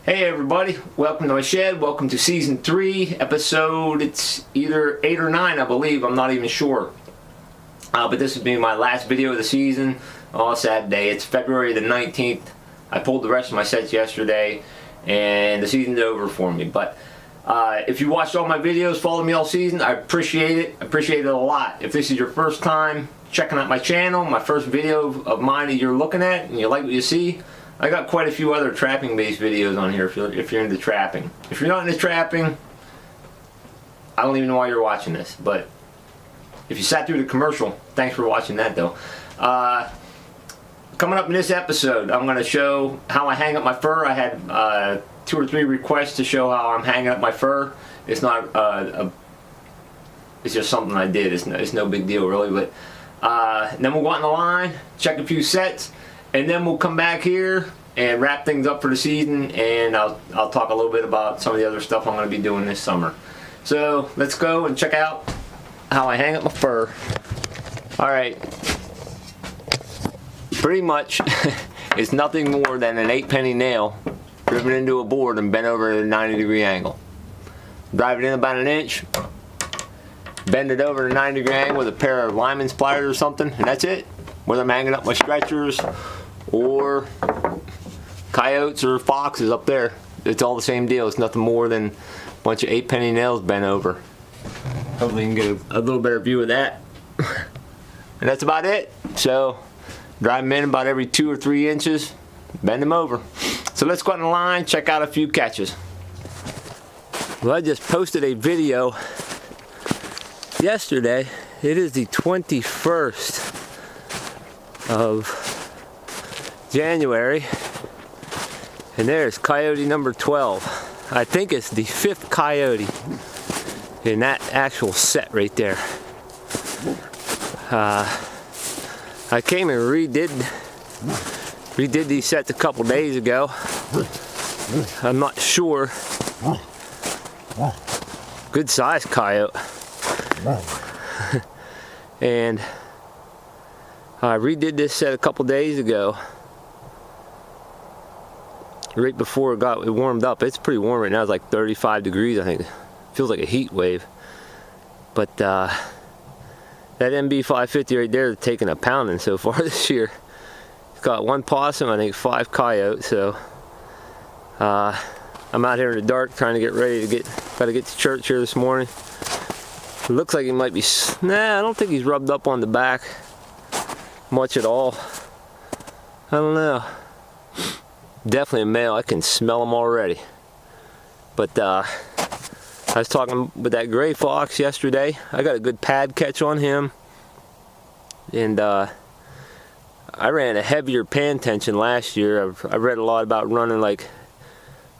Hey everybody, welcome to my shed. Welcome to season 3, episode, it's either 8 or 9 I believe, I'm not even sure. But this will be my last video of the season. Oh, sad day. It's February the 19th. I pulled the rest of my sets yesterday and the season's over for me. But if you watched all my videos, followed me all season, I appreciate it. I appreciate it a lot. If this is your first time checking out my channel, my first video of mine that you're looking at and you like what you see, I got quite a few other trapping based videos on here if you're into trapping. If you're not into trapping, I don't even know why you're watching this, but if you sat through the commercial, thanks for watching that though. Coming up in this episode, I'm going to show how I hang up my fur. I had 2 or 3 requests to show how I'm hanging up my fur. It's not it's just something I did. It's no big deal really, but then we'll go out in the line, check a few sets, and then we'll come back here and wrap things up for the season, and I'll talk a little bit about some of the other stuff I'm going to be doing this summer. So let's go and check out how I hang up my fur. Alright, pretty much it's nothing more than an 8-penny nail driven into a board and bent over at a 90-degree angle. Drive it in about 1 inch, bend it over at a 90-degree angle with a pair of lineman's pliers or something, and that's it. Whether I'm hanging up my stretchers or coyotes or foxes up there, it's all the same deal. It's nothing more than a bunch of 8-penny nails bent over. Hopefully you can get a little better view of that. And that's about it. So drive them in about every 2 or 3 inches, bend them over. So let's go out in the line, check out a few catches. Well, I just posted a video yesterday. It is the 21st of January, and there's coyote number 12. I think it's the 5th coyote in that actual set right there. I came and redid these sets a couple days ago. I'm not sure. Good size coyote. And I redid this set a couple days ago, right before it warmed up. It's pretty warm right now. It's like 35 degrees, I think. Feels like a heat wave. But that MB550 right there is taking a pounding so far this year. It's got 1 possum, I think 5 coyotes. So I'm out here in the dark trying to get ready to gotta get to church here this morning. It looks like he might be, nah, I don't think he's rubbed up on the back much at all. I don't know. Definitely a male. I can smell him already. But I was talking with that gray fox yesterday. I got a good pad catch on him, and I ran a heavier pan tension last year. I read a lot about running like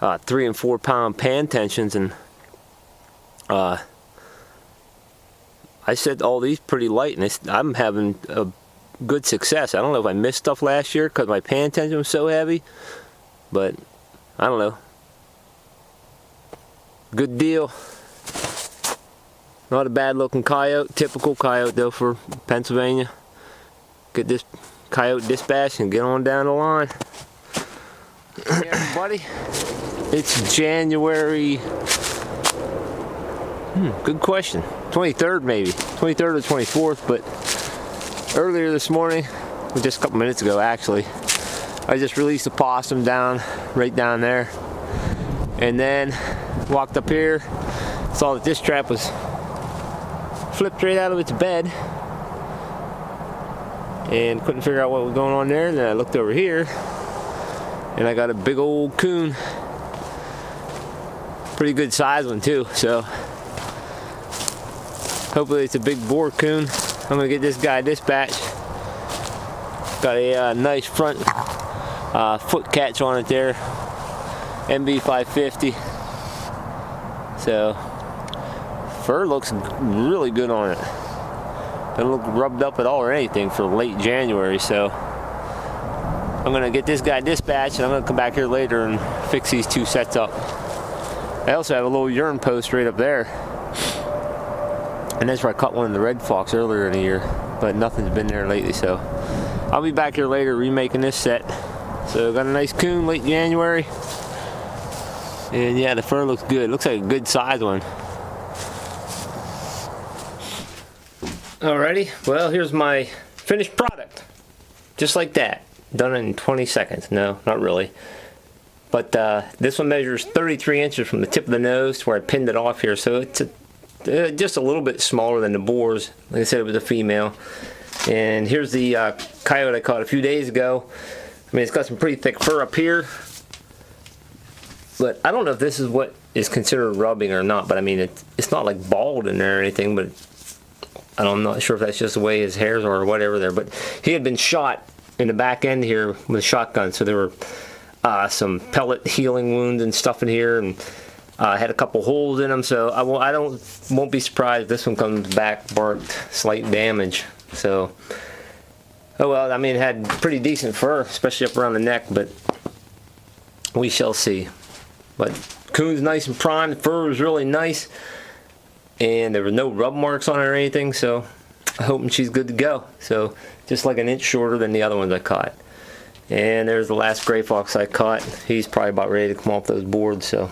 3 and 4 pound pan tensions, and I set all these pretty light, and I'm having a good success. I don't know if I missed stuff last year because my pan tension was so heavy, but I don't know. Good deal. Not a bad looking coyote. Typical coyote though for Pennsylvania. Get this coyote dispatched and get on down the line. Hey everybody, it's January, good question, 23rd maybe, 23rd or 24th, but earlier this morning, just a couple minutes ago actually, I just released a possum right down there, and then walked up here, saw that this trap was flipped right out of its bed, and couldn't figure out what was going on there. And then I looked over here, and I got a big old coon, pretty good size one too, so hopefully it's a big boar coon. I'm gonna get this guy dispatched. Got a nice front foot catch on it there, MB550. So fur looks really good on it. Doesn't look rubbed up at all or anything for late January. So I'm gonna get this guy dispatched, and I'm gonna come back here later and fix these 2 sets up. I also have a little urine post right up there. And that's where I caught one in the red fox earlier in the year, but nothing's been there lately, so I'll be back here later remaking this set. So got a nice coon late January. And yeah, the fur looks good. Looks like a good size one. Alrighty, well, here's my finished product. Just like that. Done in 20 seconds. No, not really. But this one measures 33 inches from the tip of the nose to where I pinned it off here. So it's just a little bit smaller than the boars. Like I said, it was a female. And here's the coyote I caught a few days ago. I mean, it's got some pretty thick fur up here. But I don't know if this is what is considered rubbing or not. But I mean, it's not like bald in there or anything. But I'm not sure if that's just the way his hairs are or whatever there. But he had been shot in the back end here with a shotgun. So there were some pellet healing wounds and stuff in here, and had a couple holes in them. So I won't be surprised if this one comes back barked, slight damage. So oh well. I mean, it had pretty decent fur, especially up around the neck, but we shall see. But coon's nice and prime. The fur was really nice, and there were no rub marks on it or anything. So I'm hoping she's good to go. So just like an inch shorter than the other ones I caught. And there's the last gray fox I caught. He's probably about ready to come off those boards, so.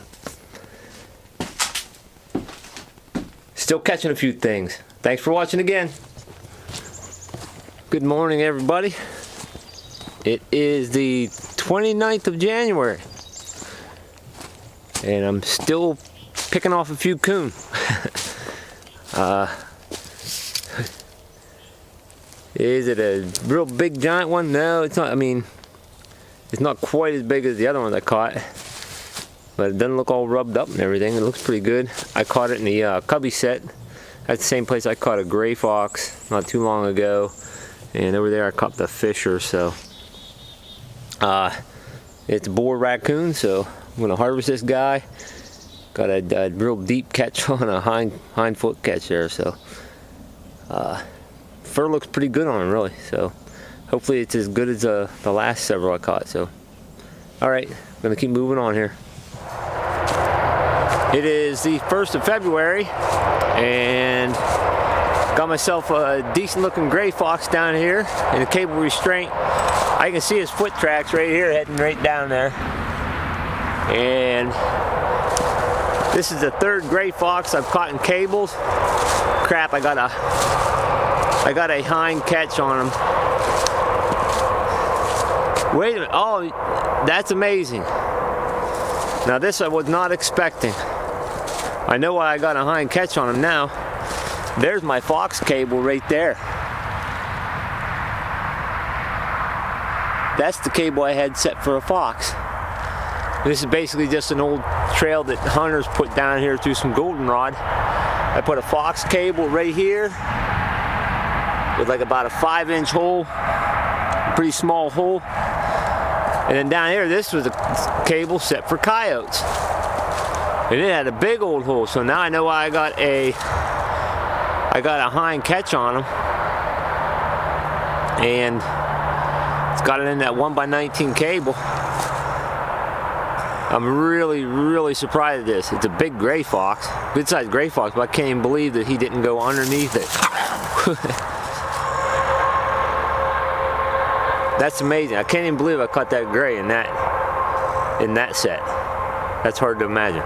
Still catching a few things. Thanks for watching again. Good morning, everybody. It is the 29th of January. And I'm still picking off a few coon. Is it a real big giant one? No, it's not. I mean, it's not quite as big as the other ones I caught, but it doesn't look all rubbed up and everything. It looks pretty good. I caught it in the cubby set. That's the same place I caught a gray fox not too long ago, and over there I caught the fisher. So it's a boar raccoon, so I'm gonna harvest this guy. Got a real deep catch on a hind foot catch there. So fur looks pretty good on him, really. So hopefully it's as good as the last several I caught. So, all right, I'm gonna keep moving on here. It is the 1st of February, and got myself a decent-looking gray fox down here in a cable restraint. I can see his foot tracks right here, heading right down there. And this is the 3rd gray fox I've caught in cables. Crap! I got a hind catch on him. Wait a minute. Oh, that's amazing. Now this I was not expecting. I know why I got a hind catch on him now. There's my fox cable right there. That's the cable I had set for a fox. This is basically just an old trail that hunters put down here through some goldenrod. I put a fox cable right here with like about a 5-inch hole, pretty small hole. And then down here, this was a cable set for coyotes. And it had a big old hole, so now I know why I got a hind catch on him. And it's got it in that 1x19 cable. I'm really, really surprised at this. It's a big gray fox, good sized gray fox, but I can't even believe that he didn't go underneath it. That's amazing. I can't even believe I caught that gray in that set. That's hard to imagine.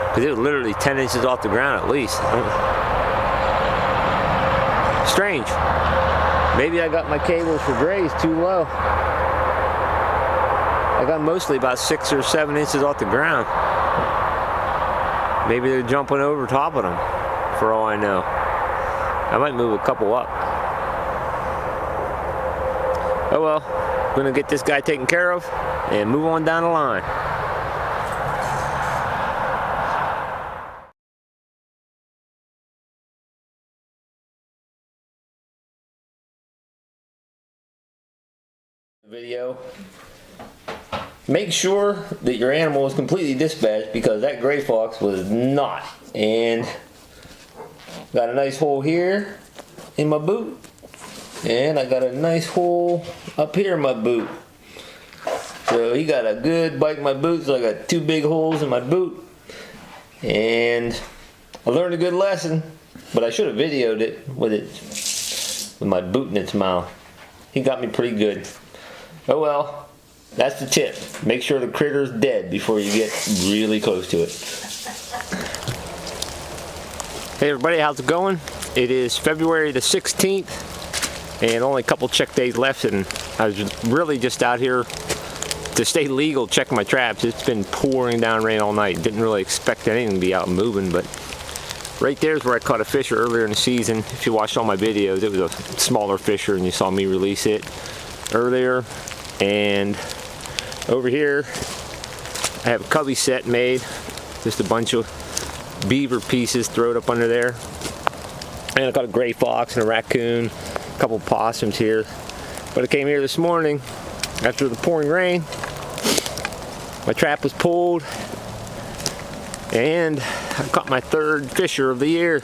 Because it was literally 10 inches off the ground at least. Strange. Maybe I got my cables for grays too low. I got mostly about 6 or 7 inches off the ground. Maybe they're jumping over top of them, for all I know. I might move a couple up. Oh well, I'm gonna get this guy taken care of and move on down the line. Video. Make sure that your animal is completely dispatched, because that gray fox was not. And got a nice hole here in my boot, and I got a nice hole up here in my boot. So he got a good bite in my boot, so I got 2 big holes in my boot. And I learned a good lesson, but I should have videoed it with my boot in its mouth. He got me pretty good. Oh well, That's the tip. Make sure the critter's dead before you get really close to it. Hey everybody, how's it going? It is February the 16th and only a couple check days left, and I was really just out here to stay legal checking my traps. It's been pouring down rain all night. Didn't really expect anything to be out moving, but right there's where I caught a fisher earlier in the season. If you watched all my videos, it was a smaller fisher and you saw me release it earlier. And over here I have a cubby set made, just a bunch of beaver pieces thrown up under there, and I caught a gray fox and a raccoon, a couple possums here. But I came here this morning after the pouring rain. My trap was pulled and I caught my third fisher of the year.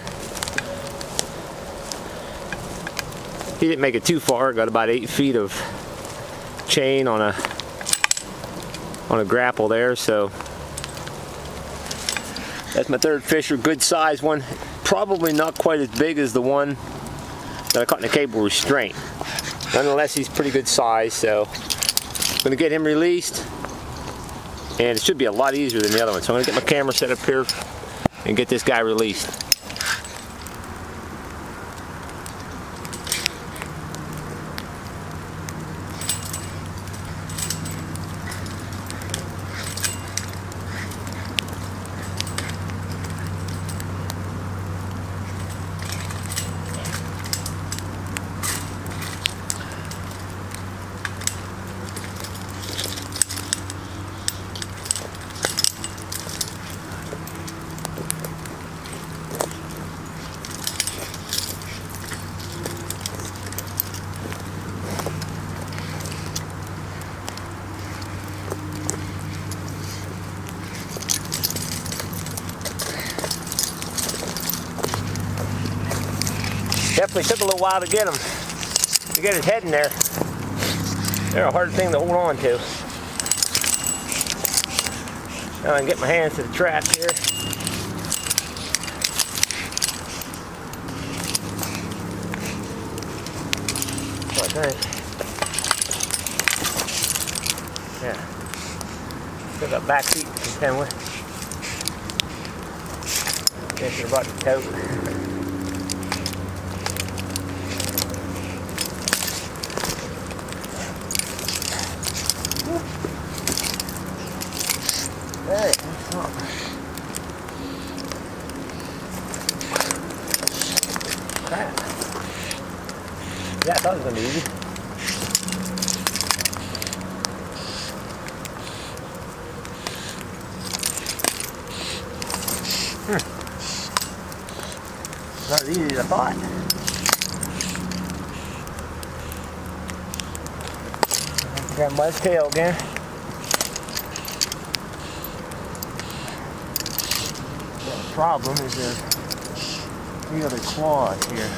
He didn't make it too far. Got about 8 feet of chain on a grapple there, so that's my third fisher. Good size one, probably not quite as big as the one that I caught in a cable restraint. Nonetheless, he's pretty good size, so I'm gonna get him released, and it should be a lot easier than the other one. So I'm gonna get my camera set up here and get this guy released. Definitely took a little while to get him. To get his head in there. They're a hard thing to hold on to. Now I can get my hands to the trap here. I think. Yeah. Still got back feet to contend with. Guess you're about to tote. Hey, what's up? Crap. Yeah, I thought it was going to be easy. Not as easy as I thought. Grab him by his tail again. The problem is there's 3 other claws here.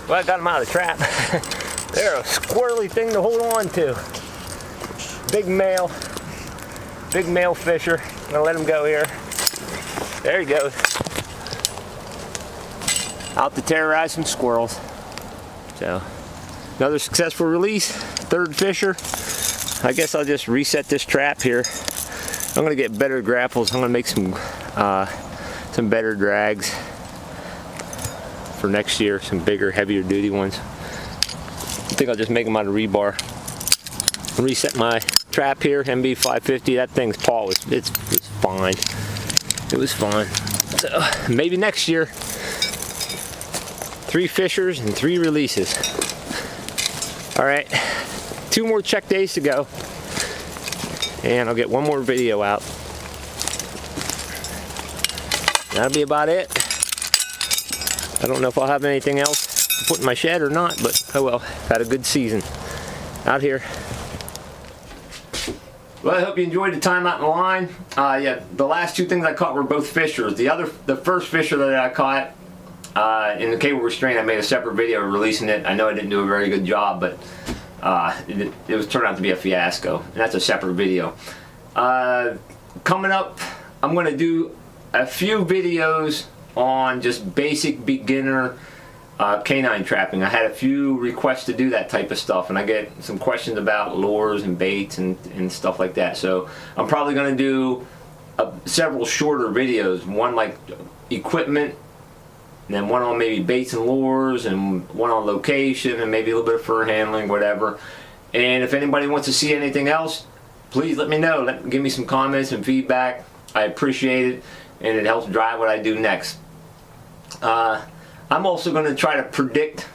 Well, I got them out of the trap. They're a squirrely thing to hold on to. Big male fisher. I'm gonna let him go here. There he goes. Out to terrorize some squirrels. So, another successful release. Third fisher. I guess I'll just reset this trap here. I'm gonna get better grapples. I'm gonna make some better drags for next year. Some bigger, heavier duty ones. I think I'll just make them out of rebar. Reset my trap here, MB 550. That thing's paw was fine. It was fine. So maybe next year, 3 fishers and 3 releases. All right, 2 more check days to go, and I'll get 1 more video out. That'll be about it. I don't know if I'll have anything else to put in my shed or not, but oh well. Had a good season out here. Well, I hope you enjoyed the time out in the line. Yeah, the last 2 things I caught were both fishers. The first fisher that I caught In the cable restraint, I made a separate video releasing it. I know I didn't do a very good job, but it was turned out to be a fiasco, and that's a separate video. Coming up, I'm going to do a few videos on just basic beginner canine trapping. I had a few requests to do that type of stuff, and I get some questions about lures and baits and stuff like that. So I'm probably going to do several shorter videos, one like equipment, and then one on maybe baits and lures, and one on location, and maybe a little bit of fur handling, whatever. And if anybody wants to see anything else, please let me know. Give me some comments and feedback. I appreciate it, and it helps drive what I do next. I'm also going to try to predict.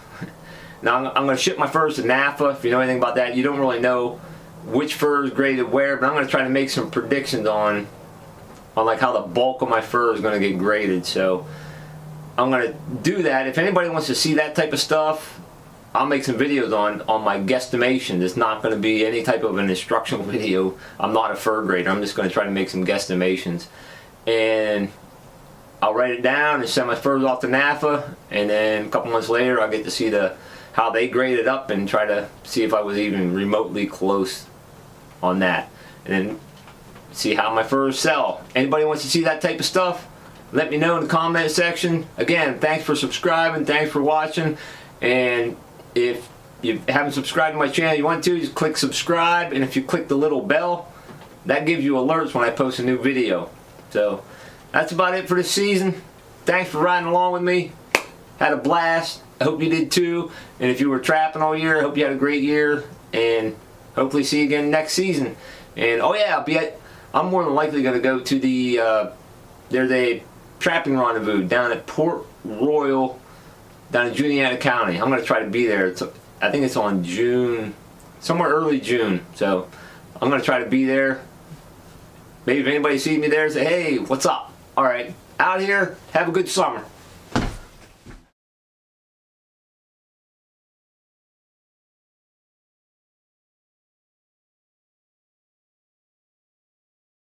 Now I'm going to ship my furs to NAFA. If you know anything about that, you don't really know which fur is graded where, but I'm going to try to make some predictions on like how the bulk of my fur is going to get graded. So I'm going to do that. If anybody wants to see that type of stuff, I'll make some videos on my guesstimation. It's not going to be any type of an instructional video. I'm not a fur grader. I'm just going to try to make some guesstimations, and I'll write it down and send my furs off to NAFA, and then a couple months later I'll get to see how they grade it up and try to see if I was even remotely close on that, and then see how my furs sell. Anybody wants to see that type of stuff, let me know in the comment section. Again, thanks for subscribing, thanks for watching, and if you haven't subscribed to my channel, you want to, just click subscribe, and if you click the little bell, that gives you alerts when I post a new video. So that's about it for this season. Thanks for riding along with me. Had a blast. I hope you did too. And if you were trapping all year, I hope you had a great year. And hopefully see you again next season. And oh yeah, I'm more than likely going to go to there's a trapping rendezvous down at Port Royal, down in Juniata County. I'm going to try to be there. I think it's on June, somewhere early June. So I'm going to try to be there. Maybe if anybody sees me there, say, hey, what's up? All right, out here, have a good summer.